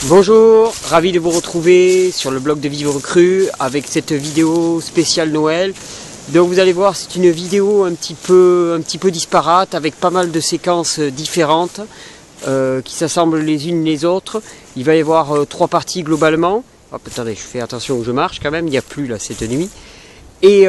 Bonjour, ravi de vous retrouver sur le blog de Vivre Cru avec cette vidéo spéciale Noël. Donc vous allez voir, c'est une vidéo un petit peu disparate avec pas mal de séquences différentes qui s'assemblent les unes les autres. Il va y avoir trois parties globalement. Hop, attendez, je fais attention où je marche quand même, il n'y a plus là cette nuit. Et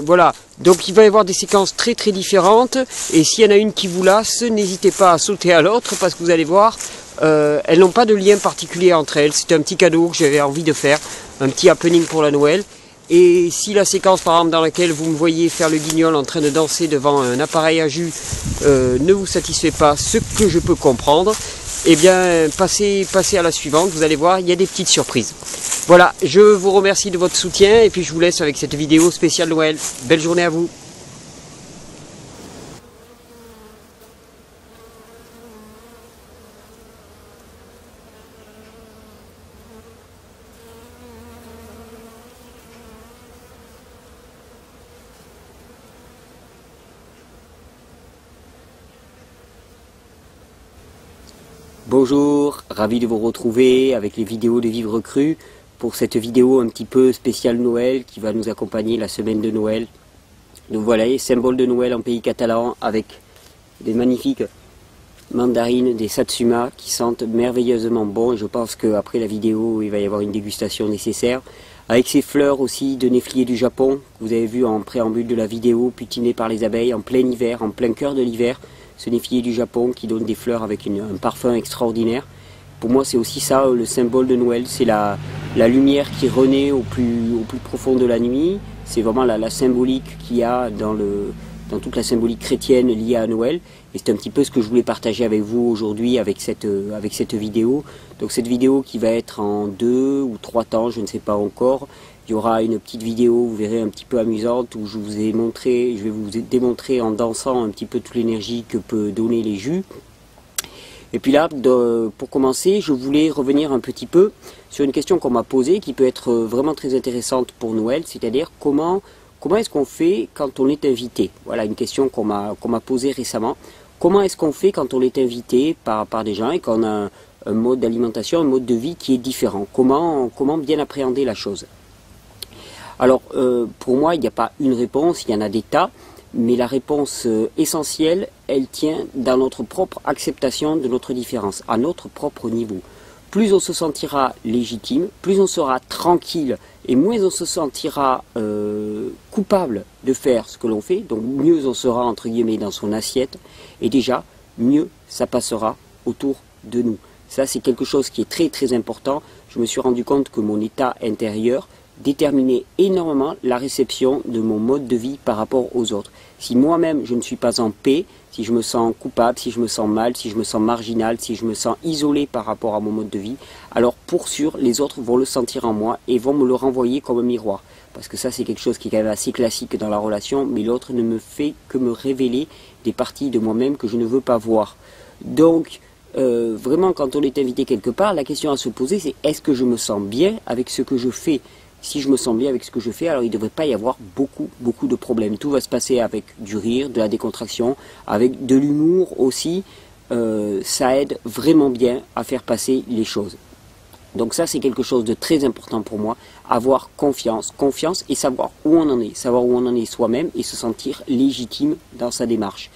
voilà, donc il va y avoir des séquences très différentes, et s'il y en a une qui vous lasse, n'hésitez pas à sauter à l'autre, parce que vous allez voir, elles n'ont pas de lien particulier entre elles. C'est un petit cadeau que j'avais envie de faire, un petit happening pour la Noël. Et si la séquence par exemple dans laquelle vous me voyez faire le guignol en train de danser devant un appareil à jus ne vous satisfait pas, ce que je peux comprendre, eh bien passez à la suivante, vous allez voir, il y a des petites surprises. Voilà, je vous remercie de votre soutien et puis je vous laisse avec cette vidéo spéciale Noël. Belle journée à vous. Bonjour, ravi de vous retrouver avec les vidéos de Vivre Cru pour cette vidéo un petit peu spéciale Noël qui va nous accompagner la semaine de Noël. Donc voilà, symbole de Noël en pays catalan avec des magnifiques mandarines, des satsuma qui sentent merveilleusement bon. Et je pense qu'après la vidéo, il va y avoir une dégustation nécessaire. Avec ces fleurs aussi de néflier du Japon, que vous avez vu en préambule de la vidéo, butinées par les abeilles en plein hiver, en plein cœur de l'hiver. Ce néflier du Japon qui donne des fleurs avec un parfum extraordinaire. Pour moi, c'est aussi ça le symbole de Noël, c'est la lumière qui renaît au plus profond de la nuit. C'est vraiment la symbolique qu'il y a dans toute la symbolique chrétienne liée à Noël. Et c'est un petit peu ce que je voulais partager avec vous aujourd'hui avec cette vidéo. Donc cette vidéo qui va être en 2 ou 3 temps, je ne sais pas encore. Il y aura une petite vidéo, vous verrez, un petit peu amusante où je vais vous démontrer en dansant un petit peu toute l'énergie que peut donner les jus. Et puis là, pour commencer, je voulais revenir un petit peu sur une question qu'on m'a posée qui peut être vraiment très intéressante pour Noël, c'est-à-dire comment est-ce qu'on fait quand on est invité? Voilà une question qu'on m'a posée récemment. Comment est-ce qu'on fait quand on est invité par des gens et qu'on a un mode d'alimentation, un mode de vie qui est différent? Comment bien appréhender la chose? Alors, pour moi, il n'y a pas une réponse, il y en a des tas, mais la réponse essentielle, elle tient dans notre propre acceptation de notre différence, à notre propre niveau. Plus on se sentira légitime, plus on sera tranquille, et moins on se sentira coupable de faire ce que l'on fait, donc mieux on sera, entre guillemets, dans son assiette, et déjà, mieux ça passera autour de nous. Ça, c'est quelque chose qui est très important. Je me suis rendu compte que mon état intérieur déterminer énormément la réception de mon mode de vie par rapport aux autres. Si moi-même je ne suis pas en paix, si je me sens coupable, si je me sens mal, si je me sens marginal, si je me sens isolé par rapport à mon mode de vie, alors pour sûr les autres vont le sentir en moi et vont me le renvoyer comme un miroir. Parce que ça c'est quelque chose qui est quand même assez classique dans la relation, mais l'autre ne me fait que me révéler des parties de moi-même que je ne veux pas voir. Donc vraiment quand on est invité quelque part, la question à se poser c'est est-ce que je me sens bien avec ce que je fais? Si je me sens bien avec ce que je fais, alors il ne devrait pas y avoir beaucoup de problèmes. Tout va se passer avec du rire, de la décontraction, avec de l'humour aussi. Ça aide vraiment bien à faire passer les choses. Donc ça, c'est quelque chose de très important pour moi. Avoir confiance et savoir où on en est. Savoir où on en est soi-même et se sentir légitime dans sa démarche.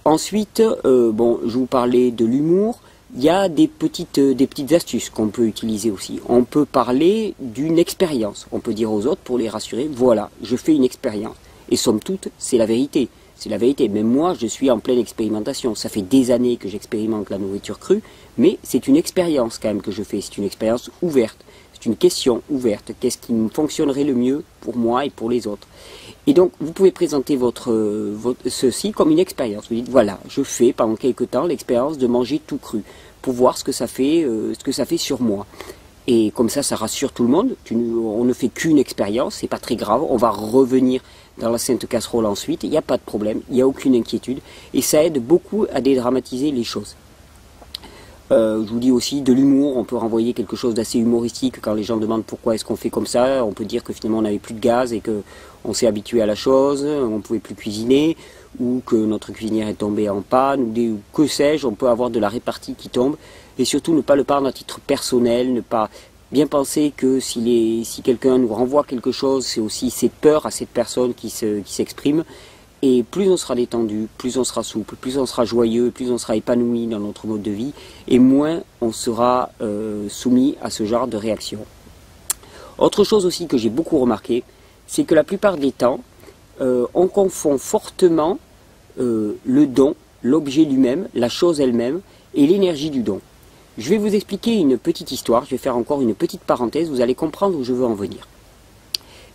Ensuite, bon, je vous parlais de l'humour. Il y a des petites astuces qu'on peut utiliser aussi. On peut parler d'une expérience. On peut dire aux autres pour les rassurer, voilà, je fais une expérience. Et somme toute, c'est la vérité. C'est la vérité. Même moi, je suis en pleine expérimentation. Ça fait des années que j'expérimente la nourriture crue, mais c'est une expérience quand même que je fais. C'est une expérience ouverte. C'est une question ouverte. Qu'est-ce qui me fonctionnerait le mieux pour moi et pour les autres? Et donc, vous pouvez présenter ceci comme une expérience. Vous dites, voilà, je fais pendant quelque temps l'expérience de manger tout cru pour voir ce que ça fait sur moi. Et comme ça rassure tout le monde. On ne fait qu'une expérience, c'est pas très grave. On va revenir dans la sainte casserole ensuite. Il n'y a pas de problème, il n'y a aucune inquiétude. Et ça aide beaucoup à dédramatiser les choses. Je vous dis aussi de l'humour, on peut renvoyer quelque chose d'assez humoristique quand les gens demandent pourquoi est-ce qu'on fait comme ça. On peut dire que finalement on n'avait plus de gaz et qu'on s'est habitué à la chose, on ne pouvait plus cuisiner, ou que notre cuisinière est tombée en panne, ou que sais-je, on peut avoir de la répartie qui tombe. et surtout ne pas le prendre à titre personnel, ne pas bien penser que si quelqu'un nous renvoie quelque chose, c'est aussi ses peurs à cette personne qui s'exprime. Et plus on sera détendu, plus on sera souple, plus on sera joyeux, plus on sera épanoui dans notre mode de vie, et moins on sera soumis à ce genre de réaction. Autre chose aussi que j'ai beaucoup remarqué, c'est que la plupart des temps, on confond fortement le don, l'objet lui-même, la chose elle-même, et l'énergie du don. Je vais vous expliquer une petite histoire, je vais faire encore une petite parenthèse, vous allez comprendre où je veux en venir.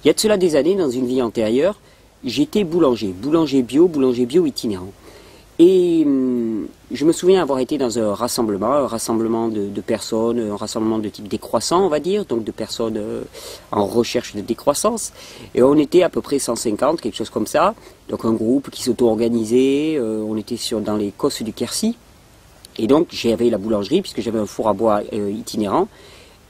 Il y a de cela des années, dans une vie antérieure, j'étais boulanger bio itinérant. Et je me souviens avoir été dans un rassemblement de personnes, un rassemblement de type décroissant, on va dire, donc de personnes en recherche de décroissance. Et on était à peu près 150, quelque chose comme ça, donc un groupe qui s'auto-organisait, on était dans les Cosses du Quercy. Et donc j'avais la boulangerie, puisque j'avais un four à bois itinérant.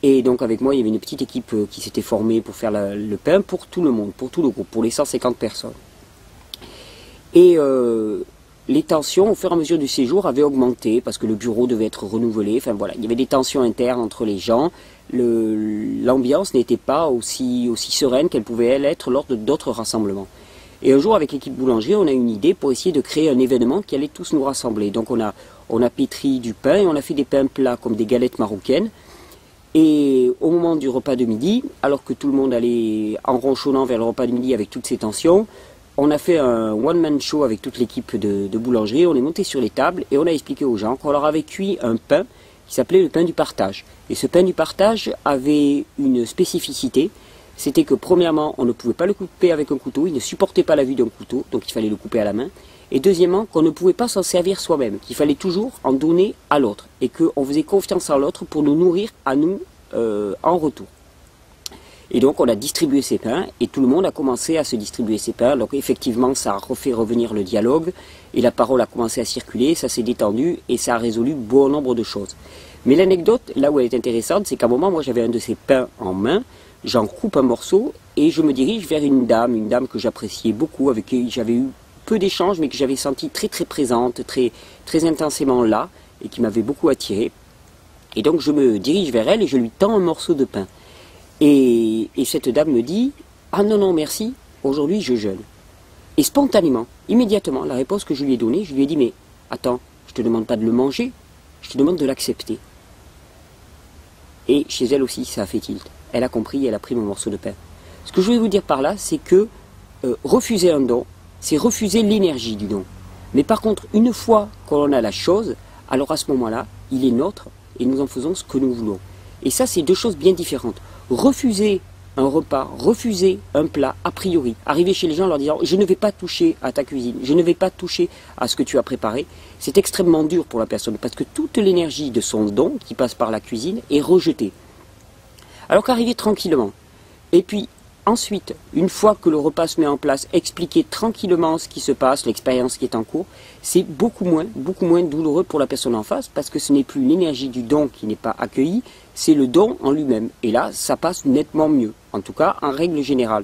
Et donc avec moi, il y avait une petite équipe qui s'était formée pour faire le pain pour tout le monde, pour tout le groupe, pour les 150 personnes. Et les tensions, au fur et à mesure du séjour, avaient augmenté, parce que le bureau devait être renouvelé. Enfin voilà, il y avait des tensions internes entre les gens. L'ambiance n'était pas aussi sereine qu'elle pouvait l'être lors d'autres rassemblements. Et un jour, avec l'équipe boulanger, on a eu une idée pour essayer de créer un événement qui allait tous nous rassembler. Donc on a pétri du pain et on a fait des pains plats comme des galettes marocaines. Et au moment du repas de midi, alors que tout le monde allait en ronchonnant vers le repas de midi avec toutes ces tensions, on a fait un one-man show avec toute l'équipe de boulangerie. On est monté sur les tables et on a expliqué aux gens qu'on leur avait cuit un pain qui s'appelait le pain du partage. Et ce pain du partage avait une spécificité, c'était que premièrement, on ne pouvait pas le couper avec un couteau, il ne supportait pas la vue d'un couteau, donc il fallait le couper à la main. Et deuxièmement, qu'on ne pouvait pas s'en servir soi-même, qu'il fallait toujours en donner à l'autre, et qu'on faisait confiance en l'autre pour nous nourrir à nous en retour. Et donc on a distribué ces pains, et tout le monde a commencé à se distribuer ces pains. Donc effectivement, ça a refait revenir le dialogue, et la parole a commencé à circuler, ça s'est détendu, et ça a résolu bon nombre de choses. Mais l'anecdote, là où elle est intéressante, c'est qu'à un moment, moi j'avais un de ces pains en main, j'en coupe un morceau, et je me dirige vers une dame que j'appréciais beaucoup, avec qui j'avais eu peu d'échanges, mais que j'avais senti très présente, très intensément là, et qui m'avait beaucoup attiré. Et donc je me dirige vers elle et je lui tends un morceau de pain. Et cette dame me dit « Ah non, merci, aujourd'hui je jeûne ». Et spontanément, immédiatement, la réponse que je lui ai donnée, je lui ai dit « Mais attends, je te demande pas de le manger, je te demande de l'accepter ». Et chez elle aussi, ça a fait tilt. Elle a compris, elle a pris mon morceau de pain. Ce que je voulais vous dire par là, c'est que refuser un don, c'est refuser l'énergie du don. Mais par contre, une fois qu'on a la chose, alors à ce moment-là, il est nôtre et nous en faisons ce que nous voulons. Et ça, c'est deux choses bien différentes. Refuser un repas, refuser un plat, a priori, arriver chez les gens en leur disant « je ne vais pas toucher à ta cuisine, je ne vais pas toucher à ce que tu as préparé », c'est extrêmement dur pour la personne, parce que toute l'énergie de son don, qui passe par la cuisine, est rejetée. Alors qu'arriver tranquillement, et puis ensuite, une fois que le repas se met en place, expliquer tranquillement ce qui se passe, l'expérience qui est en cours, c'est beaucoup moins douloureux pour la personne en face, parce que ce n'est plus l'énergie du don qui n'est pas accueillie, c'est le don en lui-même. Et là, ça passe nettement mieux, en tout cas en règle générale.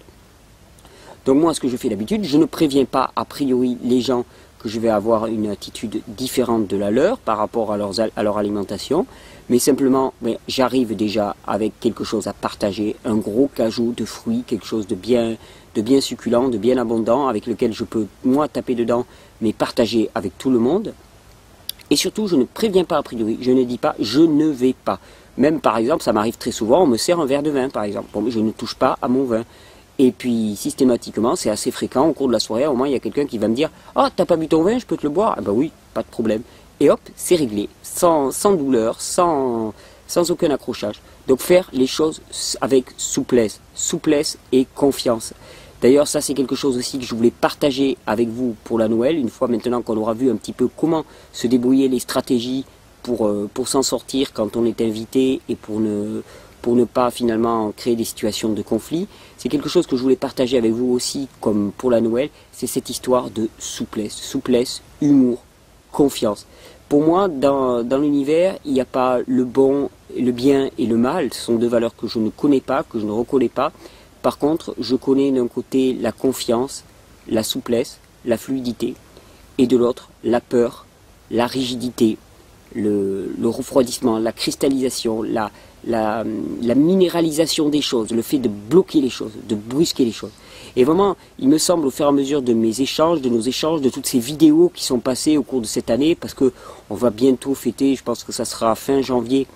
Donc moi, ce que je fais d'habitude, je ne préviens pas a priori les gens que je vais avoir une attitude différente de la leur par rapport à leur alimentation, mais simplement, j'arrive déjà avec quelque chose à partager, un gros cajou de fruits, quelque chose de bien succulent, de bien abondant, avec lequel je peux, moi, taper dedans, mais partager avec tout le monde. Et surtout, je ne préviens pas a priori, je ne dis pas « je ne vais pas ». Même, par exemple, ça m'arrive très souvent, on me sert un verre de vin, par exemple. Bon, mais je ne touche pas à mon vin. Et puis, systématiquement, c'est assez fréquent, au cours de la soirée, au moins, il y a quelqu'un qui va me dire « Ah, t'as pas bu ton vin, je peux te le boire ?» Ah ben oui, pas de problème. Et hop, c'est réglé, sans douleur, sans aucun accrochage. Donc faire les choses avec souplesse et confiance. D'ailleurs, ça c'est quelque chose aussi que je voulais partager avec vous pour la Noël, une fois maintenant qu'on aura vu un petit peu comment se débrouiller les stratégies pour s'en sortir quand on est invité et pour ne pas finalement créer des situations de conflit. C'est quelque chose que je voulais partager avec vous aussi, comme pour la Noël, c'est cette histoire de souplesse, humour, confiance. Pour moi, dans l'univers, il n'y a pas le bon, le bien et le mal. Ce sont deux valeurs que je ne connais pas, que je ne reconnais pas. Par contre, je connais d'un côté la confiance, la souplesse, la fluidité, et de l'autre, la peur, la rigidité, le refroidissement, la cristallisation, la minéralisation des choses, le fait de bloquer les choses, de brusquer les choses. Et vraiment, il me semble au fur et à mesure de mes échanges, de nos échanges, de toutes ces vidéos qui sont passées au cours de cette année, parce que on va bientôt fêter, je pense que ça sera fin janvier,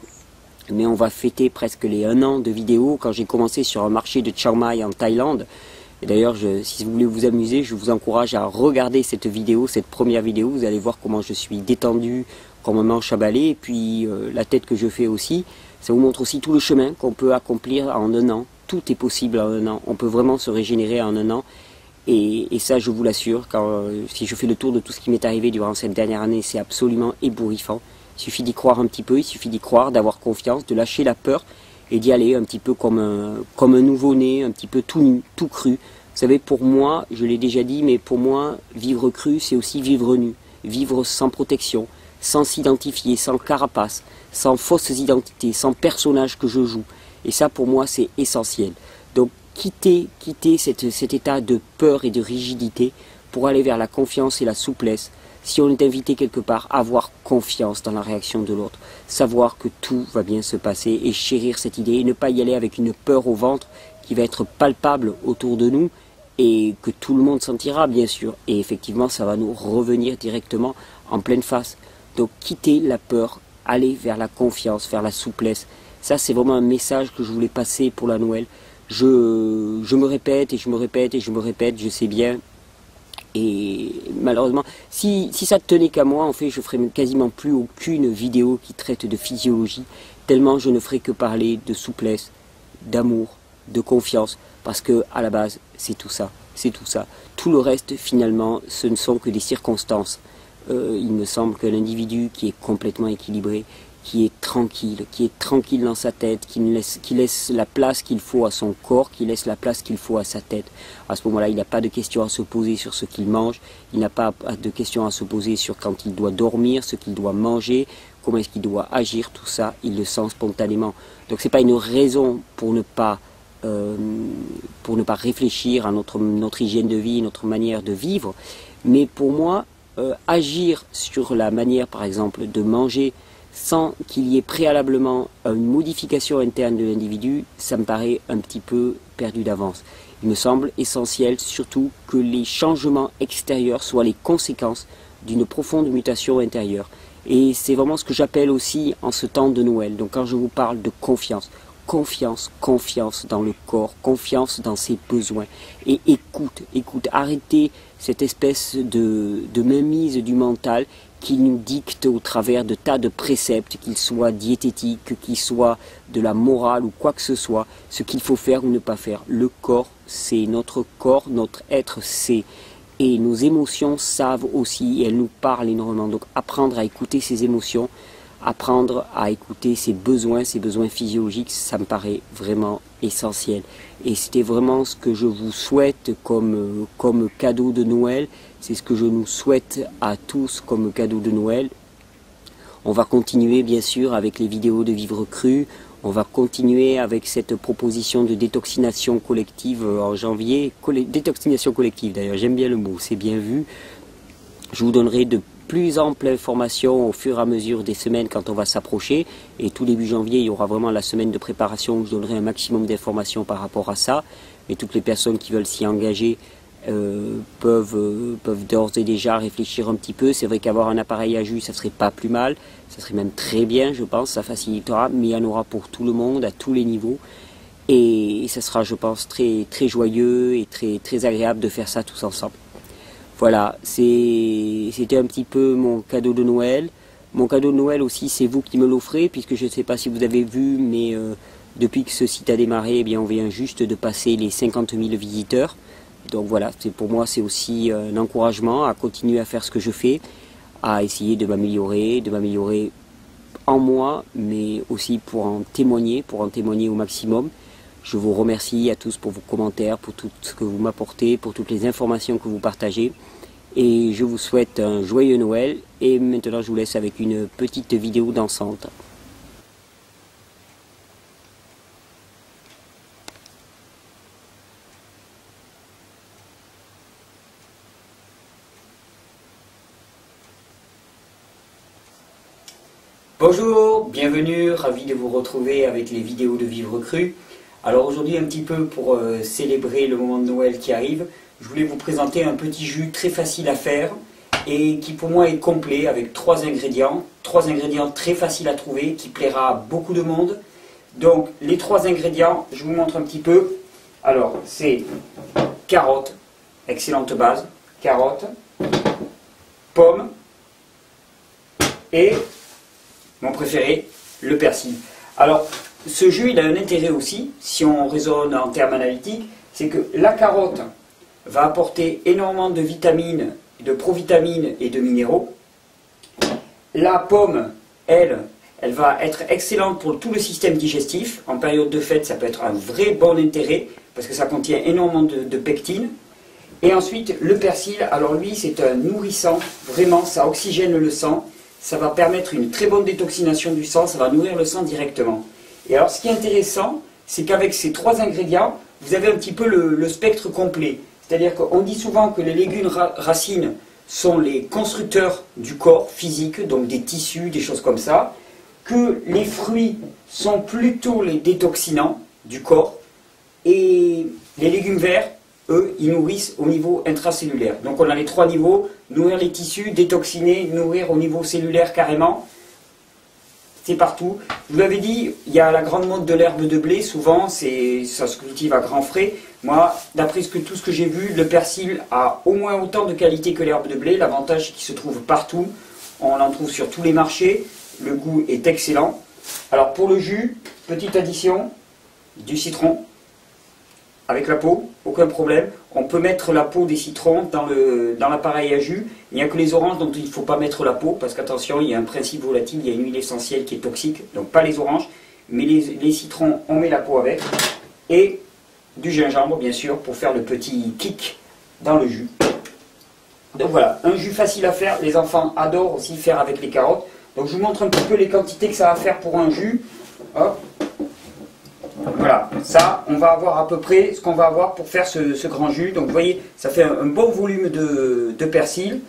mais on va fêter presque les 1 an de vidéos quand j'ai commencé sur un marché de Chiang Mai en Thaïlande. Et d'ailleurs, si vous voulez vous amuser, je vous encourage à regarder cette vidéo, cette première vidéo. Vous allez voir comment je suis détendu, comme un manche à balai, et puis la tête que je fais aussi. Ça vous montre aussi tout le chemin qu'on peut accomplir en 1 an. Tout est possible en 1 an. On peut vraiment se régénérer en 1 an. Et ça, je vous l'assure, si je fais le tour de tout ce qui m'est arrivé durant cette dernière année, c'est absolument ébouriffant. Il suffit d'y croire un petit peu, il suffit d'y croire, d'avoir confiance, de lâcher la peur et d'y aller un petit peu comme un nouveau-né, un petit peu tout nu, tout cru. Vous savez, pour moi, je l'ai déjà dit, mais pour moi, vivre cru, c'est aussi vivre nu. Vivre sans protection, sans s'identifier, sans carapace, sans fausses identités, sans personnage que je joue. Et ça, pour moi, c'est essentiel. Donc, quitter cet état de peur et de rigidité pour aller vers la confiance et la souplesse. Si on est invité quelque part, avoir confiance dans la réaction de l'autre, savoir que tout va bien se passer et chérir cette idée et ne pas y aller avec une peur au ventre qui va être palpable autour de nous et que tout le monde sentira bien sûr. Et effectivement, ça va nous revenir directement en pleine face. Donc quitter la peur, aller vers la confiance, vers la souplesse. Ça, c'est vraiment un message que je voulais passer pour la Noël. Je me répète et je me répète et je me répète, je sais bien. Et malheureusement, si ça tenait qu'à moi, en fait, je ferais quasiment plus aucune vidéo qui traite de physiologie, tellement je ne ferais que parler de souplesse, d'amour, de confiance, parce que à la base, c'est tout ça, c'est tout ça. Tout le reste, finalement, ce ne sont que des circonstances. Il me semble que l'individu qui est complètement équilibré, qui est tranquille dans sa tête, qui laisse la place qu'il faut à son corps, qui laisse la place qu'il faut à sa tête. À ce moment-là, il n'a pas de questions à se poser sur ce qu'il mange, il n'a pas de questions à se poser sur quand il doit dormir, ce qu'il doit manger, comment est-ce qu'il doit agir, tout ça, il le sent spontanément. Donc c'est pas une raison pour ne pas réfléchir à notre hygiène de vie, notre manière de vivre, mais pour moi, agir sur la manière, par exemple, de manger sans qu'il y ait préalablement une modification interne de l'individu, ça me paraît un petit peu perdu d'avance. Il me semble essentiel surtout que les changements extérieurs soient les conséquences d'une profonde mutation intérieure. Et c'est vraiment ce que j'appelle aussi en ce temps de Noël. Donc quand je vous parle de confiance, confiance dans le corps, confiance dans ses besoins. Et écoute, arrêtez cette espèce de mainmise du mental qui nous dicte au travers de tas de préceptes, qu'ils soient diététiques, qu'ils soient de la morale ou quoi que ce soit, ce qu'il faut faire ou ne pas faire. Le corps, c'est notre corps, notre être, c'est. Et nos émotions savent aussi, et elles nous parlent énormément. Donc apprendre à écouter ces émotions, apprendre à écouter ses besoins physiologiques, ça me paraît vraiment essentiel. Et c'était vraiment ce que je vous souhaite comme cadeau de Noël. C'est ce que je nous souhaite à tous comme cadeau de Noël. On va continuer bien sûr avec les vidéos de Vivre Cru. On va continuer avec cette proposition de détoxination collective en janvier. Détoxination collective d'ailleurs, j'aime bien le mot, c'est bien vu. Je vous donnerai de plus amples informations au fur et à mesure des semaines quand on va s'approcher. Et tout début janvier, il y aura vraiment la semaine de préparation où je donnerai un maximum d'informations par rapport à ça. Et toutes les personnes qui veulent s'y engager peuvent d'ores et déjà réfléchir un petit peu. C'est vrai qu'avoir un appareil à jus, ça serait pas plus mal. Ça serait même très bien, je pense. Ça facilitera, mais il y en aura pour tout le monde, à tous les niveaux. Et ça sera, je pense, très, très joyeux et très, très agréable de faire ça tous ensemble. Voilà, c'était un petit peu mon cadeau de Noël. Mon cadeau de Noël aussi, c'est vous qui me l'offrez, puisque je ne sais pas si vous avez vu, mais depuis que ce site a démarré, eh bien, on vient juste de passer les 50 000 visiteurs. Donc voilà, pour moi, c'est aussi un encouragement à continuer à faire ce que je fais, à essayer de m'améliorer en moi, mais aussi pour en témoigner au maximum. Je vous remercie à tous pour vos commentaires, pour tout ce que vous m'apportez, pour toutes les informations que vous partagez. Et je vous souhaite un joyeux Noël. Et maintenant, je vous laisse avec une petite vidéo dansante. Bonjour, bienvenue, ravi de vous retrouver avec les vidéos de Vivre Cru. Alors aujourd'hui un petit peu pour célébrer le moment de Noël qui arrive, je voulais vous présenter un petit jus très facile à faire et qui pour moi est complet avec trois ingrédients très faciles à trouver qui plaira à beaucoup de monde. Donc les trois ingrédients, je vous montre un petit peu. Alors c'est carottes, excellente base, carottes, pommes et mon préféré, le persil. Alors, ce jus, il a un intérêt aussi, si on raisonne en termes analytiques, c'est que la carotte va apporter énormément de vitamines, de provitamines et de minéraux. La pomme, elle va être excellente pour tout le système digestif. En période de fête, ça peut être un vrai bon intérêt, parce que ça contient énormément de pectine. Et ensuite, le persil, alors lui, c'est un nourrissant, vraiment, ça oxygène le sang. Ça va permettre une très bonne détoxination du sang, ça va nourrir le sang directement. Et alors ce qui est intéressant, c'est qu'avec ces trois ingrédients, vous avez un petit peu le spectre complet. C'est-à-dire qu'on dit souvent que les légumes racines sont les constructeurs du corps physique, donc des tissus, des choses comme ça, que les fruits sont plutôt les détoxinants du corps, et les légumes verts, eux, ils nourrissent au niveau intracellulaire. Donc on a les trois niveaux, nourrir les tissus, détoxiner, nourrir au niveau cellulaire carrément. C'est partout. Je vous l'avais dit, il y a la grande mode de l'herbe de blé, souvent, ça se cultive à grands frais. Moi, d'après tout ce que j'ai vu, le persil a au moins autant de qualité que l'herbe de blé. L'avantage, c'est qu'il se trouve partout. On en trouve sur tous les marchés. Le goût est excellent. Alors pour le jus, petite addition, du citron. Avec la peau, aucun problème. On peut mettre la peau des citrons dans l'appareil à jus. Il n'y a que les oranges dont il ne faut pas mettre la peau, parce qu'attention, il y a un principe volatile, il y a une huile essentielle qui est toxique, donc pas les oranges. Mais les citrons, on met la peau avec. Et du gingembre, bien sûr, pour faire le petit kick dans le jus. Donc voilà, un jus facile à faire. Les enfants adorent aussi faire avec les carottes. Donc je vous montre un petit peu les quantités que ça va faire pour un jus. Hop. Voilà, ça, on va avoir à peu près ce qu'on va avoir pour faire ce grand jus. Donc vous voyez, ça fait un bon volume de persil.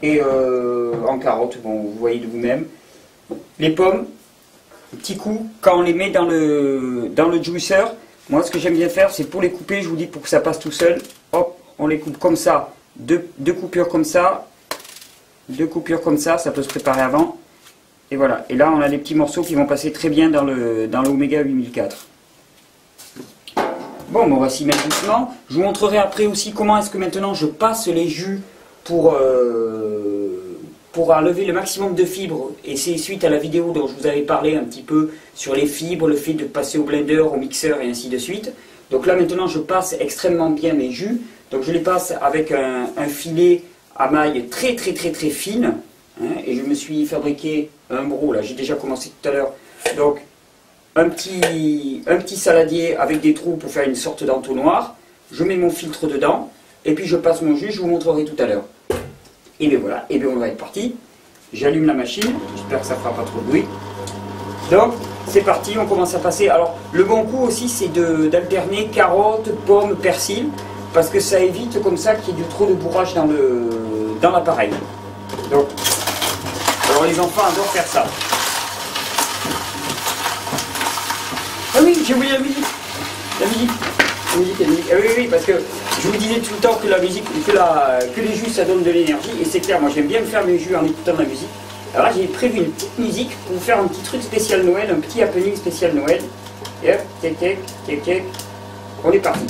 Et en carottes, bon, vous voyez de vous-même. Les pommes, petit coup, quand on les met dans le juicer, moi ce que j'aime bien faire, c'est pour les couper, je vous dis pour que ça passe tout seul. Hop, on les coupe comme ça, deux coupures comme ça, ça peut se préparer avant. Et voilà, et là on a des petits morceaux qui vont passer très bien dans l'Oméga 8004. Bon, on va s'y mettre doucement. Je vous montrerai après aussi comment est-ce que maintenant je passe les jus pour enlever le maximum de fibres. Et c'est suite à la vidéo dont je vous avais parlé un petit peu sur les fibres, le fait de passer au blender, au mixeur et ainsi de suite. Donc là maintenant je passe extrêmement bien mes jus. Donc je les passe avec un filet à maille très fine. Hein, et je me suis fabriqué un broc, là j'ai déjà commencé tout à l'heure. Donc un petit saladier avec des trous pour faire une sorte d'entonnoir. Je mets mon filtre dedans et puis je passe mon jus, je vous montrerai tout à l'heure. Et bien voilà, et bien on va être parti. J'allume la machine, j'espère que ça ne fera pas trop de bruit. Donc c'est parti, on commence à passer. Alors le bon coup aussi c'est d'alterner carottes, pommes, persil, parce que ça évite comme ça qu'il y ait trop de bourrage dans l'appareil. Donc, alors les enfants adorent faire ça. Ah oui, j'ai oublié la musique. La musique. Ah oui, parce que je vous disais tout le temps que la musique, que les jus ça donne de l'énergie, et c'est clair, moi j'aime bien me faire mes jus en écoutant de la musique. Alors là j'ai prévu une petite musique pour faire un petit truc spécial Noël, un petit happening spécial Noël. Et hop, tic, on est parti.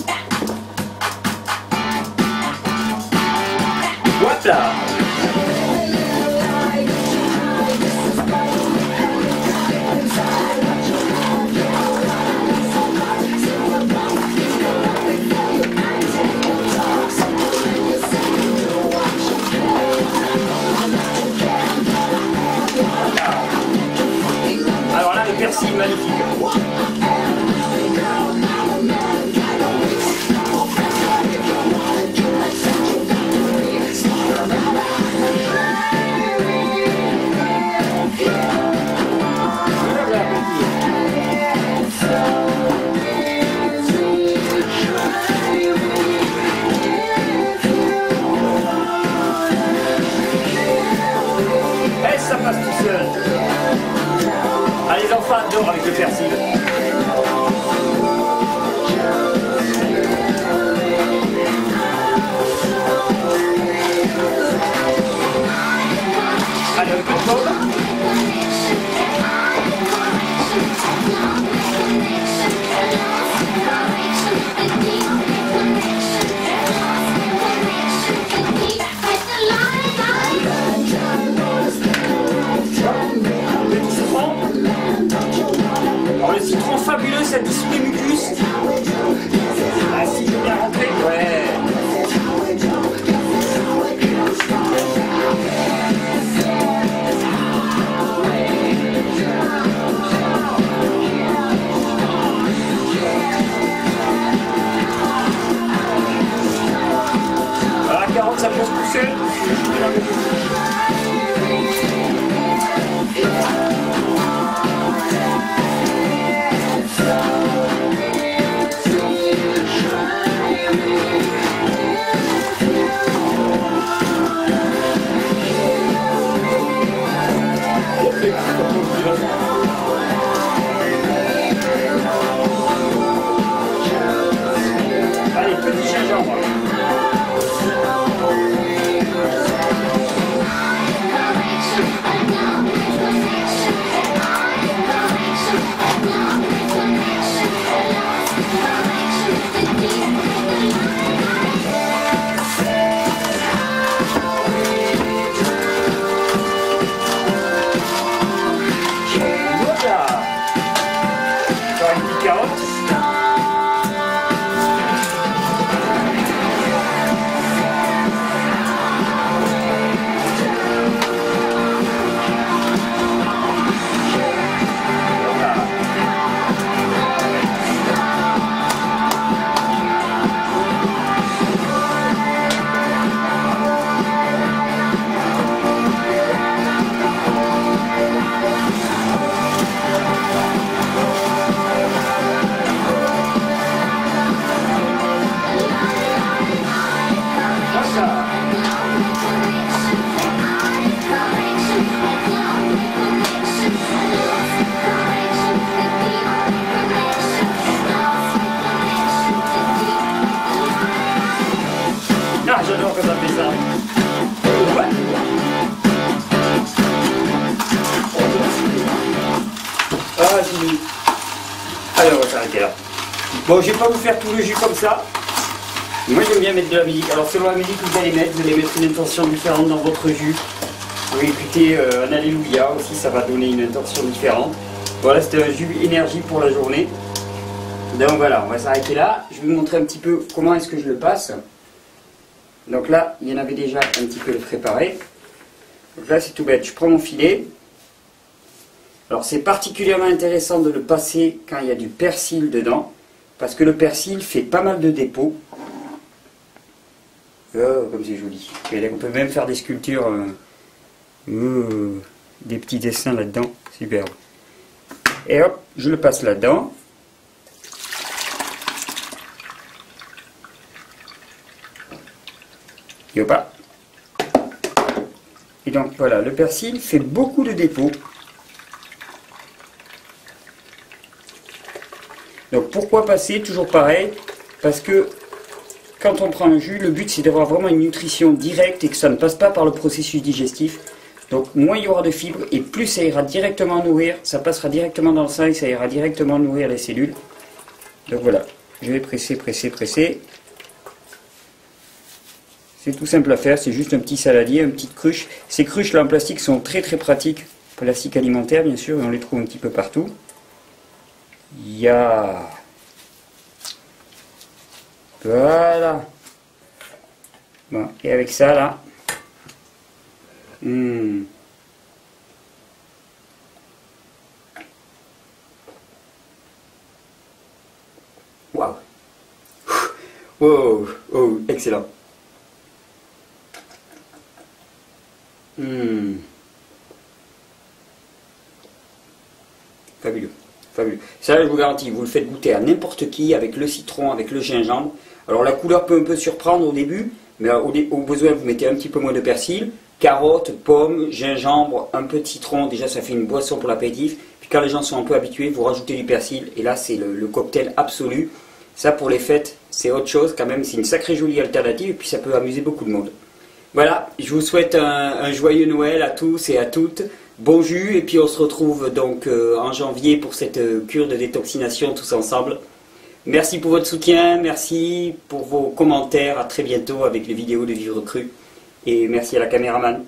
Voilà. Alors là, le persil magnifique. Ça passe tout seul. Ah, les enfants adorent avec le persil. Allez, un peu de pomme. Alors le citron fabuleux, ça dissout les mucus. Ah si, il est bien rentré. Ouais. Alors la carotte, ça pose tout seul. Allez, petit gingembre. Ah, j'adore quand ça fait ça. Ouais. Ah, fini. Allez, on va s'arrêter là. Bon, je vais pas vous faire tout le jus comme ça. Moi, j'aime bien mettre de la musique. Alors, selon la musique que vous allez mettre une intention différente dans votre jus. Vous pouvez écouter un Alléluia aussi, ça va donner une intention différente. Voilà, c'était un jus énergie pour la journée. Donc voilà, on va s'arrêter là. Je vais vous montrer un petit peu comment est-ce que je le passe. Donc là, il y en avait déjà un petit peu de préparé. Donc là, c'est tout bête. Je prends mon filet. Alors, c'est particulièrement intéressant de le passer quand il y a du persil dedans. Parce que le persil fait pas mal de dépôts. Oh, comme c'est joli. Et on peut même faire des sculptures, des petits dessins là-dedans. Superbe. Et hop, je le passe là-dedans. Et hop. Et donc voilà, le persil fait beaucoup de dépôts. Donc pourquoi passer? Toujours pareil, parce que quand on prend un jus, le but c'est d'avoir vraiment une nutrition directe et que ça ne passe pas par le processus digestif. Donc moins il y aura de fibres et plus ça ira directement nourrir, ça passera directement dans le sang et ça ira directement nourrir les cellules. Donc voilà, je vais presser, presser, presser. C'est tout simple à faire, c'est juste un petit saladier, une petite cruche. Ces cruches là en plastique sont très très pratiques, plastique alimentaire bien sûr, et on les trouve un petit peu partout. Ya. Voilà. Bon, et avec ça là. Waouh. Wow, oh, excellent. Fabuleux. Fabuleux. Ça, je vous garantis, vous le faites goûter à n'importe qui avec le citron, avec le gingembre. Alors la couleur peut un peu surprendre au début, mais au besoin, vous mettez un petit peu moins de persil. carottes, pommes, gingembre, un peu de citron. Déjà, ça fait une boisson pour l'apéritif. Puis quand les gens sont un peu habitués, vous rajoutez du persil. Et là, c'est le cocktail absolu. Ça, pour les fêtes, c'est autre chose quand même. C'est une sacrée jolie alternative. Et puis, ça peut amuser beaucoup de monde. Voilà, je vous souhaite un joyeux Noël à tous et à toutes. Bon jus. Et puis, on se retrouve donc en janvier pour cette cure de détoxination tous ensemble. Merci pour votre soutien, merci pour vos commentaires, à très bientôt avec les vidéos de Vivre Cru. Et merci à la caméraman.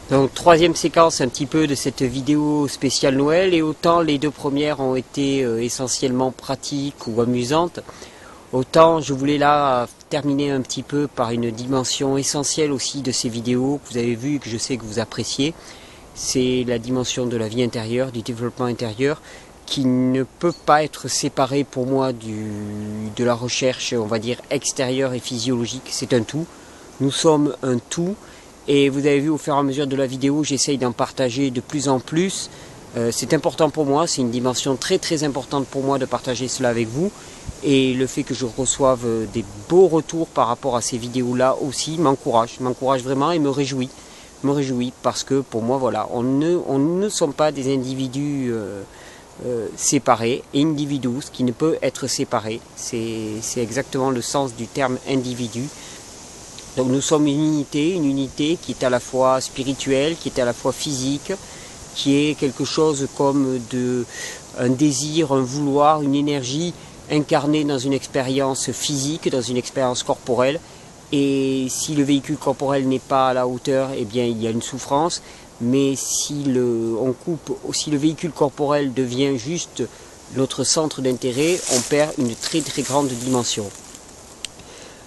Donc troisième séquence un petit peu de cette vidéo spéciale Noël, et autant les deux premières ont été essentiellement pratiques ou amusantes, autant je voulais là terminer un petit peu par une dimension essentielle aussi de ces vidéos que vous avez vues et que je sais que vous appréciez. C'est la dimension de la vie intérieure, du développement intérieur, qui ne peut pas être séparée pour moi de la recherche, on va dire, extérieure et physiologique. C'est un tout. Nous sommes un tout. Et vous avez vu au fur et à mesure de la vidéo, j'essaye d'en partager de plus en plus. C'est important pour moi, c'est une dimension très très importante pour moi de partager cela avec vous. Et le fait que je reçoive des beaux retours par rapport à ces vidéos-là aussi m'encourage vraiment et me réjouit. Parce que pour moi, voilà, on ne sommes pas des individus séparés. Individus qui ne peut être séparé. C'est exactement le sens du terme individu. Donc nous sommes une unité qui est à la fois spirituelle, qui est à la fois physique, qui est quelque chose comme un désir, un vouloir, une énergie incarnée dans une expérience physique, dans une expérience corporelle. Et si le véhicule corporel n'est pas à la hauteur, eh bien il y a une souffrance. Mais si le véhicule corporel devient juste notre centre d'intérêt, on perd une très très grande dimension.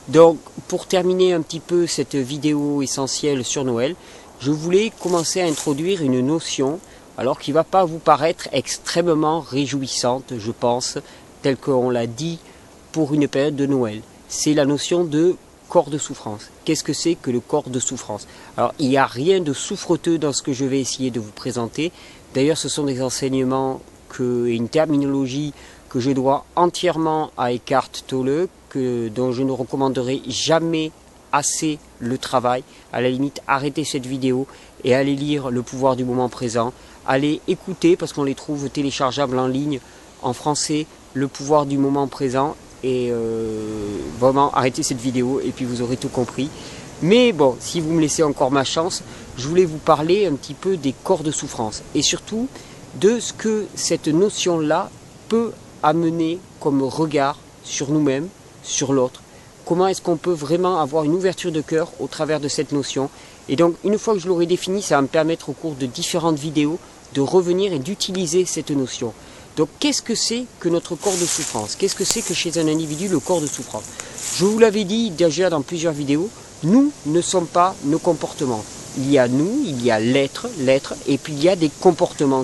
Donc, pour terminer un petit peu cette vidéo essentielle sur Noël, je voulais commencer à introduire une notion, alors qui ne va pas vous paraître extrêmement réjouissante, je pense, telle qu'on l'a dit pour une période de Noël. C'est la notion de corps de souffrance. Qu'est-ce que c'est que le corps de souffrance? Alors, il n'y a rien de souffreteux dans ce que je vais essayer de vous présenter. D'ailleurs, ce sont des enseignements et une terminologie que je dois entièrement à Eckhart Tolle, dont je ne recommanderai jamais assez le travail. À la limite, arrêtez cette vidéo et allez lire Le pouvoir du moment présent. Allez écouter, parce qu'on les trouve téléchargeables en ligne, en français, Le pouvoir du moment présent. Et vraiment, arrêtez cette vidéo et puis vous aurez tout compris. Mais bon, si vous me laissez encore ma chance, je voulais vous parler un petit peu des corps de souffrance. Et surtout, de ce que cette notion-là peut amener comme regard sur nous-mêmes, sur l'autre. Comment est-ce qu'on peut vraiment avoir une ouverture de cœur au travers de cette notion? Et donc, une fois que je l'aurai définie, ça va me permettre au cours de différentes vidéos de revenir et d'utiliser cette notion. Donc, qu'est-ce que c'est que notre corps de souffrance? Qu'est-ce que c'est que chez un individu le corps de souffrance? Je vous l'avais dit déjà dans plusieurs vidéos, nous ne sommes pas nos comportements. Il y a nous, il y a l'être, et puis il y a des comportements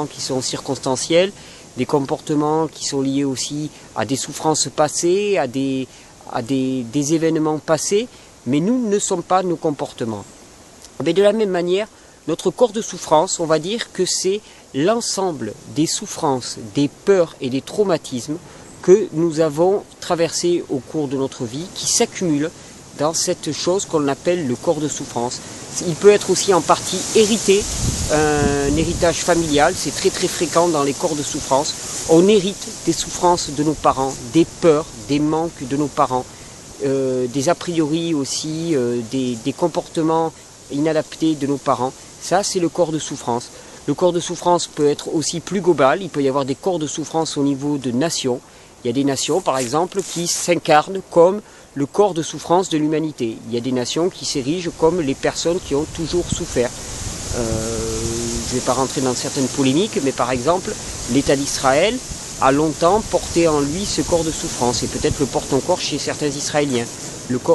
qui sont circonstanciels, des comportements qui sont liés aussi à des souffrances passées, à des événements passés, mais nous ne sommes pas nos comportements. Mais de la même manière, notre corps de souffrance, on va dire que c'est l'ensemble des souffrances, des peurs et des traumatismes que nous avons traversés au cours de notre vie, qui s'accumulent dans cette chose qu'on appelle le corps de souffrance. Il peut être aussi en partie hérité, un héritage familial, c'est très très fréquent dans les corps de souffrance. On hérite des souffrances de nos parents, des peurs, des manques de nos parents, des a priori aussi, des comportements inadaptés de nos parents. Ça, c'est le corps de souffrance. Le corps de souffrance peut être aussi plus global, il peut y avoir des corps de souffrance au niveau de nations. Il y a des nations, par exemple, qui s'incarnent comme le corps de souffrance de l'humanité. Il y a des nations qui s'érigent comme les personnes qui ont toujours souffert. Je ne vais pas rentrer dans certaines polémiques, mais par exemple, l'État d'Israël a longtemps porté en lui ce corps de souffrance, et peut-être le porte encore chez certains Israéliens.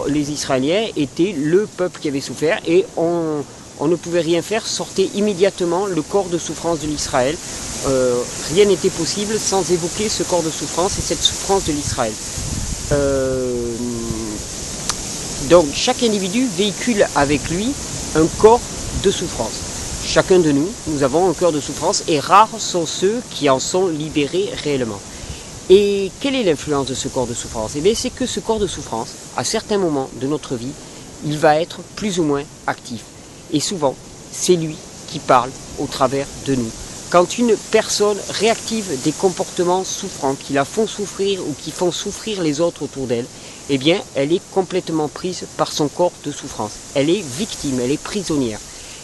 Les Israéliens étaient le peuple qui avait souffert, et on ne pouvait rien faire, sortait immédiatement le corps de souffrance de l'Israël. Rien n'était possible sans évoquer ce corps de souffrance et cette souffrance de l'Israël. Donc chaque individu véhicule avec lui un corps de souffrance. Chacun de nous, nous avons un corps de souffrance et rares sont ceux qui en sont libérés réellement. Et quelle est l'influence de ce corps de souffrance? Eh bien, c'est que ce corps de souffrance, à certains moments de notre vie, il va être plus ou moins actif. Et souvent, c'est lui qui parle au travers de nous. Quand une personne réactive des comportements souffrants qui la font souffrir ou qui font souffrir les autres autour d'elle, eh bien, elle est complètement prise par son corps de souffrance. Elle est victime, elle est prisonnière.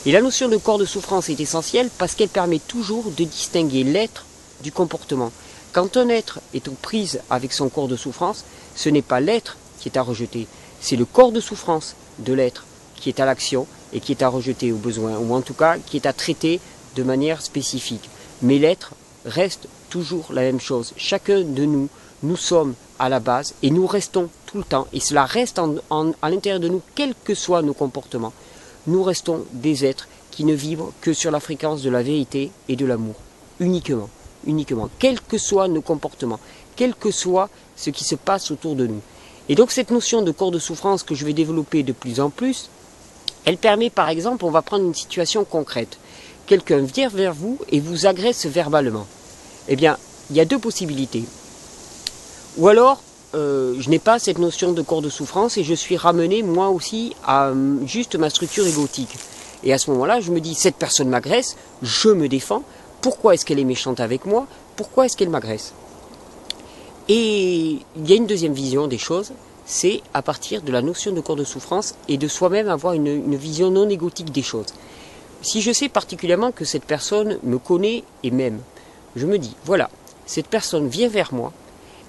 Et la notion de corps de souffrance est essentielle parce qu'elle permet toujours de distinguer l'être du comportement. Quand un être est aux prises avec son corps de souffrance, ce n'est pas l'être qui est à rejeter, c'est le corps de souffrance de l'être qui est à l'action et qui est à rejeter au besoin, ou en tout cas qui est à traiter de manière spécifique. Mais l'être reste toujours la même chose. Chacun de nous, nous sommes à la base et nous restons tout le temps, et cela reste à l'intérieur de nous, quels que soient nos comportements. Nous restons des êtres qui ne vibrent que sur la fréquence de la vérité et de l'amour, uniquement, quels que soient nos comportements, quel que soit ce qui se passe autour de nous. Et donc cette notion de corps de souffrance que je vais développer de plus en plus, elle permet par exemple, on va prendre une situation concrète, quelqu'un vient vers vous et vous agresse verbalement. Eh bien, il y a deux possibilités. Ou alors, je n'ai pas cette notion de corps de souffrance et je suis ramené moi aussi à juste ma structure égotique. Et à ce moment-là, je me dis, cette personne m'agresse, je me défends, pourquoi est-ce qu'elle est méchante avec moi? Pourquoi est-ce qu'elle m'agresse? Et il y a une deuxième vision des choses, c'est à partir de la notion de corps de souffrance et de soi-même avoir une vision non égotique des choses. Si je sais particulièrement que cette personne me connaît et m'aime, je me dis, voilà, cette personne vient vers moi,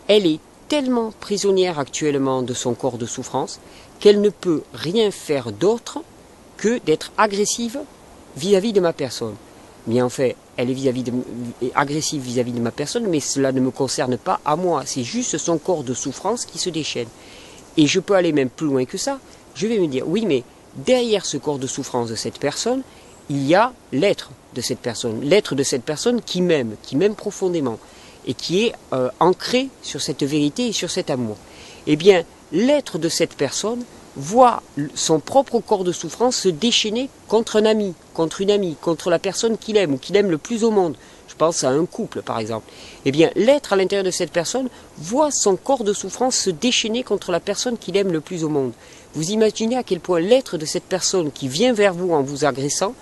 elle est tellement prisonnière actuellement de son corps de souffrance qu'elle ne peut rien faire d'autre que d'être agressive vis-à-vis de ma personne. Mais en fait, elle est agressive vis-à-vis de ma personne, mais cela ne me concerne pas à moi. C'est juste son corps de souffrance qui se déchaîne. Et je peux aller même plus loin que ça. Je vais me dire, oui, mais derrière ce corps de souffrance de cette personne, il y a l'être de cette personne qui m'aime profondément et qui est ancré sur cette vérité et sur cet amour. Eh bien, l'être de cette personne voit son propre corps de souffrance se déchaîner contre un ami, contre une amie, contre la personne qu'il aime ou qu'il aime le plus au monde. Je pense à un couple par exemple. Eh bien, l'être à l'intérieur de cette personne voit son corps de souffrance se déchaîner contre la personne qu'il aime le plus au monde. Vous imaginez à quel point l'être de cette personne qui vient vers vous en vous agressant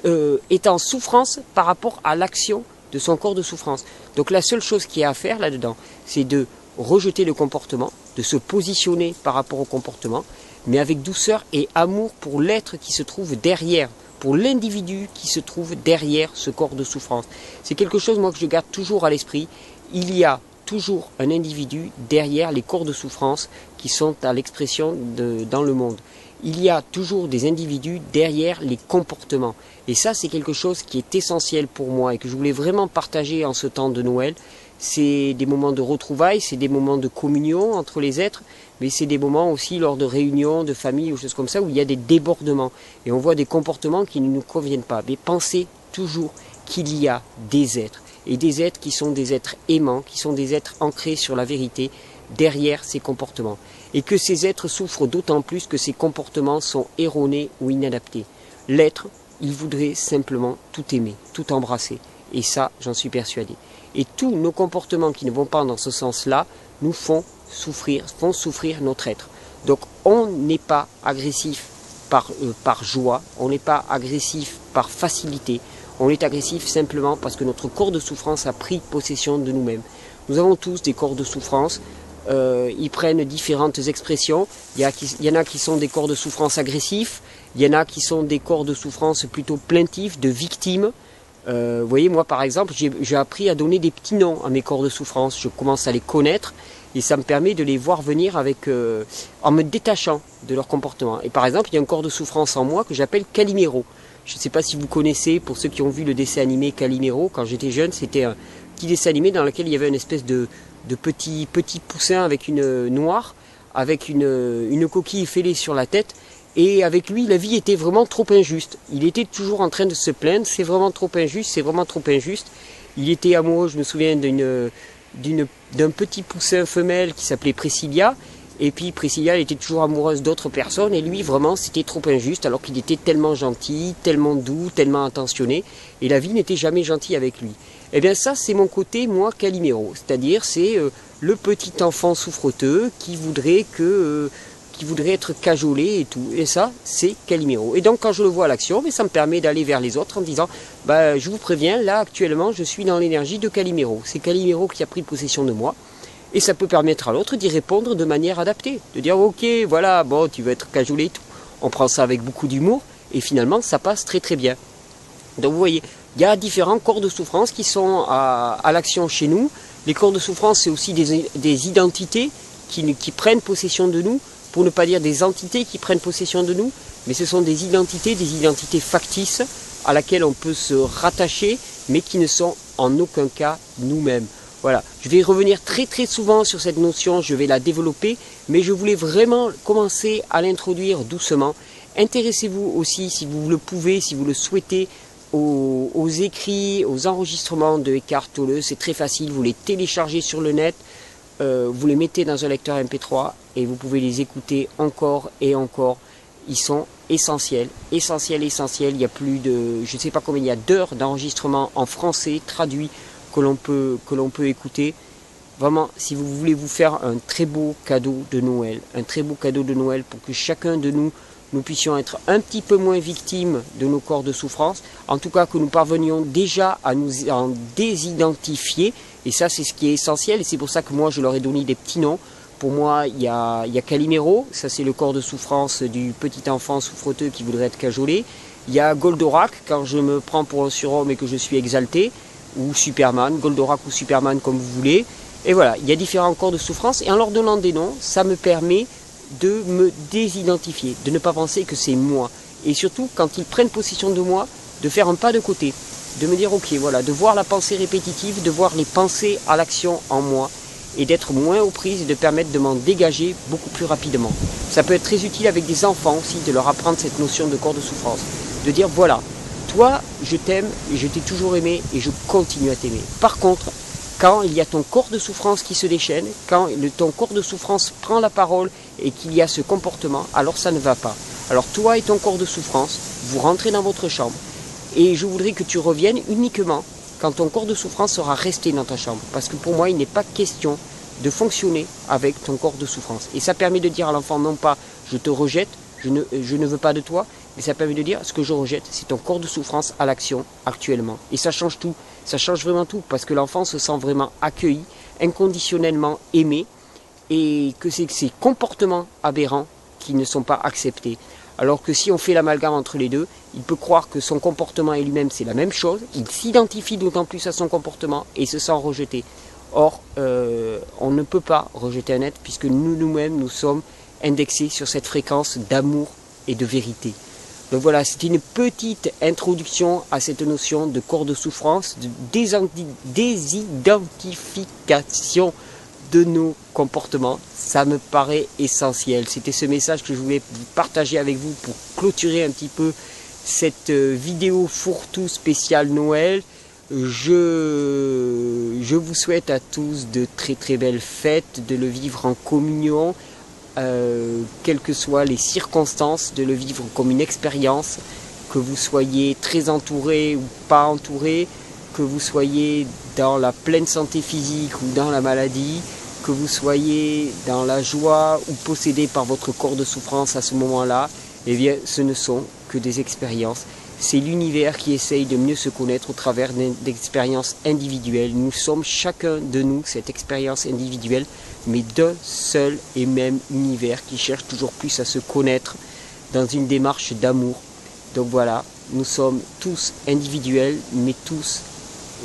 est en souffrance par rapport à l'action de son corps de souffrance. Donc la seule chose qu'il y a à faire là-dedans, c'est de rejeter le comportement, de se positionner par rapport au comportement, mais avec douceur et amour pour l'être qui se trouve derrière, pour l'individu qui se trouve derrière ce corps de souffrance. C'est quelque chose, moi, que je garde toujours à l'esprit. Il y a toujours un individu derrière les corps de souffrance qui sont à l'expression dans le monde. Il y a toujours des individus derrière les comportements. Et ça, c'est quelque chose qui est essentiel pour moi et que je voulais vraiment partager en ce temps de Noël. C'est des moments de retrouvailles, c'est des moments de communion entre les êtres, mais c'est des moments aussi lors de réunions, de famille ou choses comme ça où il y a des débordements et on voit des comportements qui ne nous conviennent pas. Mais pensez toujours qu'il y a des êtres et des êtres qui sont des êtres aimants, qui sont des êtres ancrés sur la vérité derrière ces comportements. Et que ces êtres souffrent d'autant plus que ces comportements sont erronés ou inadaptés. L'être, il voudrait simplement tout aimer, tout embrasser. Et ça, j'en suis persuadé. Et tous nos comportements qui ne vont pas dans ce sens-là nous font souffrir notre être. Donc on n'est pas agressif par joie, on n'est pas agressif par facilité, on est agressif simplement parce que notre corps de souffrance a pris possession de nous-mêmes. Nous avons tous des corps de souffrance, ils prennent différentes expressions. Il y en a qui sont des corps de souffrance agressifs, il y en a qui sont des corps de souffrance plutôt plaintifs, de victimes. Vous voyez, moi par exemple, j'ai appris à donner des petits noms à mes corps de souffrance. Je commence à les connaître et ça me permet de les voir venir en me détachant de leur comportement. Et par exemple, il y a un corps de souffrance en moi que j'appelle Calimero. Je ne sais pas si vous connaissez, pour ceux qui ont vu le dessin animé Calimero, quand j'étais jeune, c'était un petit dessin animé dans lequel il y avait une espèce de petit poussin avec une noire, avec une coquille fêlée sur la tête. Et avec lui, la vie était vraiment trop injuste. Il était toujours en train de se plaindre, c'est vraiment trop injuste, c'est vraiment trop injuste. Il était amoureux, je me souviens, d'un petit poussin femelle qui s'appelait Priscilla. Et puis Priscilla, elle était toujours amoureuse d'autres personnes, et lui, vraiment, c'était trop injuste, alors qu'il était tellement gentil, tellement doux, tellement attentionné, et la vie n'était jamais gentille avec lui. Eh bien ça, c'est mon côté, moi, Calimero, c'est-à-dire c'est le petit enfant souffreteux qui voudrait être cajolé et tout. Et ça, c'est Calimero. Et donc, quand je le vois à l'action, ça me permet d'aller vers les autres en disant, bah, je vous préviens, là, actuellement, je suis dans l'énergie de Calimero. C'est Calimero qui a pris possession de moi. Et ça peut permettre à l'autre d'y répondre de manière adaptée. De dire, ok, voilà, bon, tu veux être cajolé et tout. On prend ça avec beaucoup d'humour. Et finalement, ça passe très très bien. Donc, vous voyez, il y a différents corps de souffrance qui sont à l'action chez nous. Les corps de souffrance, c'est aussi des identités qui prennent possession de nous. Pour ne pas dire des entités qui prennent possession de nous, mais ce sont des identités factices à laquelle on peut se rattacher, mais qui ne sont en aucun cas nous-mêmes. Voilà, je vais revenir très très souvent sur cette notion, je vais la développer, mais je voulais vraiment commencer à l'introduire doucement. Intéressez-vous aussi, si vous le pouvez, si vous le souhaitez, aux écrits, aux enregistrements de Eckhart Tolle. C'est très facile, vous les téléchargez sur le net. Vous les mettez dans un lecteur MP3 et vous pouvez les écouter encore et encore. Ils sont essentiels, essentiels. Il y a plus de, je ne sais pas combien il y a d'heures d'enregistrement en français traduit que l'on peut écouter. Vraiment, si vous voulez vous faire un très beau cadeau de Noël, pour que chacun de nous puissions être un petit peu moins victimes de nos corps de souffrance, en tout cas que nous parvenions déjà à nous en désidentifier. Et ça, c'est ce qui est essentiel, et c'est pour ça que moi, je leur ai donné des petits noms. Pour moi, il y a Calimero, ça c'est le corps de souffrance du petit enfant souffreteux qui voudrait être cajolé. Il y a Goldorak, quand je me prends pour un surhomme et que je suis exalté, ou Superman, Goldorak ou Superman comme vous voulez. Et voilà, il y a différents corps de souffrance, et en leur donnant des noms, ça me permet de me désidentifier, de ne pas penser que c'est moi. Et surtout, quand ils prennent possession de moi, de faire un pas de côté. De me dire, ok, voilà, de voir la pensée répétitive, de voir les pensées à l'action en moi, et d'être moins aux prises et de permettre de m'en dégager beaucoup plus rapidement. Ça peut être très utile avec des enfants aussi, de leur apprendre cette notion de corps de souffrance. De dire, voilà, toi, je t'aime, et je t'ai toujours aimé, et je continue à t'aimer. Par contre, quand il y a ton corps de souffrance qui se déchaîne, quand ton corps de souffrance prend la parole et qu'il y a ce comportement, alors ça ne va pas. Alors toi et ton corps de souffrance, vous rentrez dans votre chambre, et je voudrais que tu reviennes uniquement quand ton corps de souffrance sera resté dans ta chambre. Parce que pour moi, il n'est pas question de fonctionner avec ton corps de souffrance. Et ça permet de dire à l'enfant, non pas je te rejette, je ne veux pas de toi, mais ça permet de dire ce que je rejette, c'est ton corps de souffrance à l'action actuellement. Et ça change tout, ça change vraiment tout, parce que l'enfant se sent vraiment accueilli, inconditionnellement aimé, et que c'est ces comportements aberrants qui ne sont pas acceptés. Alors que si on fait l'amalgame entre les deux, il peut croire que son comportement et lui-même c'est la même chose, il s'identifie d'autant plus à son comportement et se sent rejeté. Or, on ne peut pas rejeter un être puisque nous-mêmes, nous sommes indexés sur cette fréquence d'amour et de vérité. Donc voilà, c'était une petite introduction à cette notion de corps de souffrance, de désidentification de nos comportements. Ça me paraît essentiel. C'était ce message que je voulais partager avec vous pour clôturer un petit peu cette vidéo fourre-tout spéciale Noël. Je vous souhaite à tous de très très belles fêtes, de le vivre en communion, quelles que soient les circonstances, de le vivre comme une expérience, que vous soyez très entouré ou pas entouré, que vous soyez dans la pleine santé physique ou dans la maladie, que vous soyez dans la joie ou possédé par votre corps de souffrance à ce moment-là, eh bien ce ne sont que des expériences. C'est l'univers qui essaye de mieux se connaître au travers d'expériences individuelles. Nous sommes chacun de nous cette expérience individuelle, mais d'un seul et même univers qui cherche toujours plus à se connaître dans une démarche d'amour. Donc voilà, nous sommes tous individuels, mais tous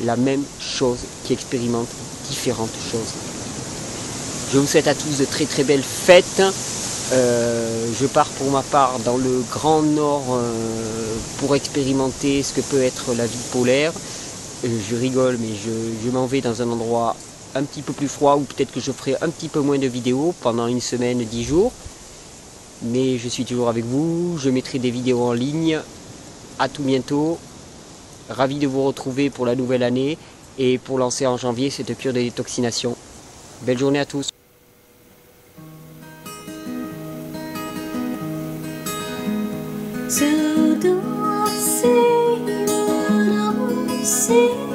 la même chose, qui expérimentent différentes choses. Je vous souhaite à tous de très très belles fêtes. Je pars pour ma part dans le Grand Nord pour expérimenter ce que peut être la vie polaire. Je rigole, mais je m'en vais dans un endroit un petit peu plus froid, ou peut-être que je ferai un petit peu moins de vidéos pendant une semaine, 10 jours. Mais je suis toujours avec vous, je mettrai des vidéos en ligne. À tout bientôt. Ravi de vous retrouver pour la nouvelle année et pour lancer en janvier cette cure de détoxination. Belle journée à tous. See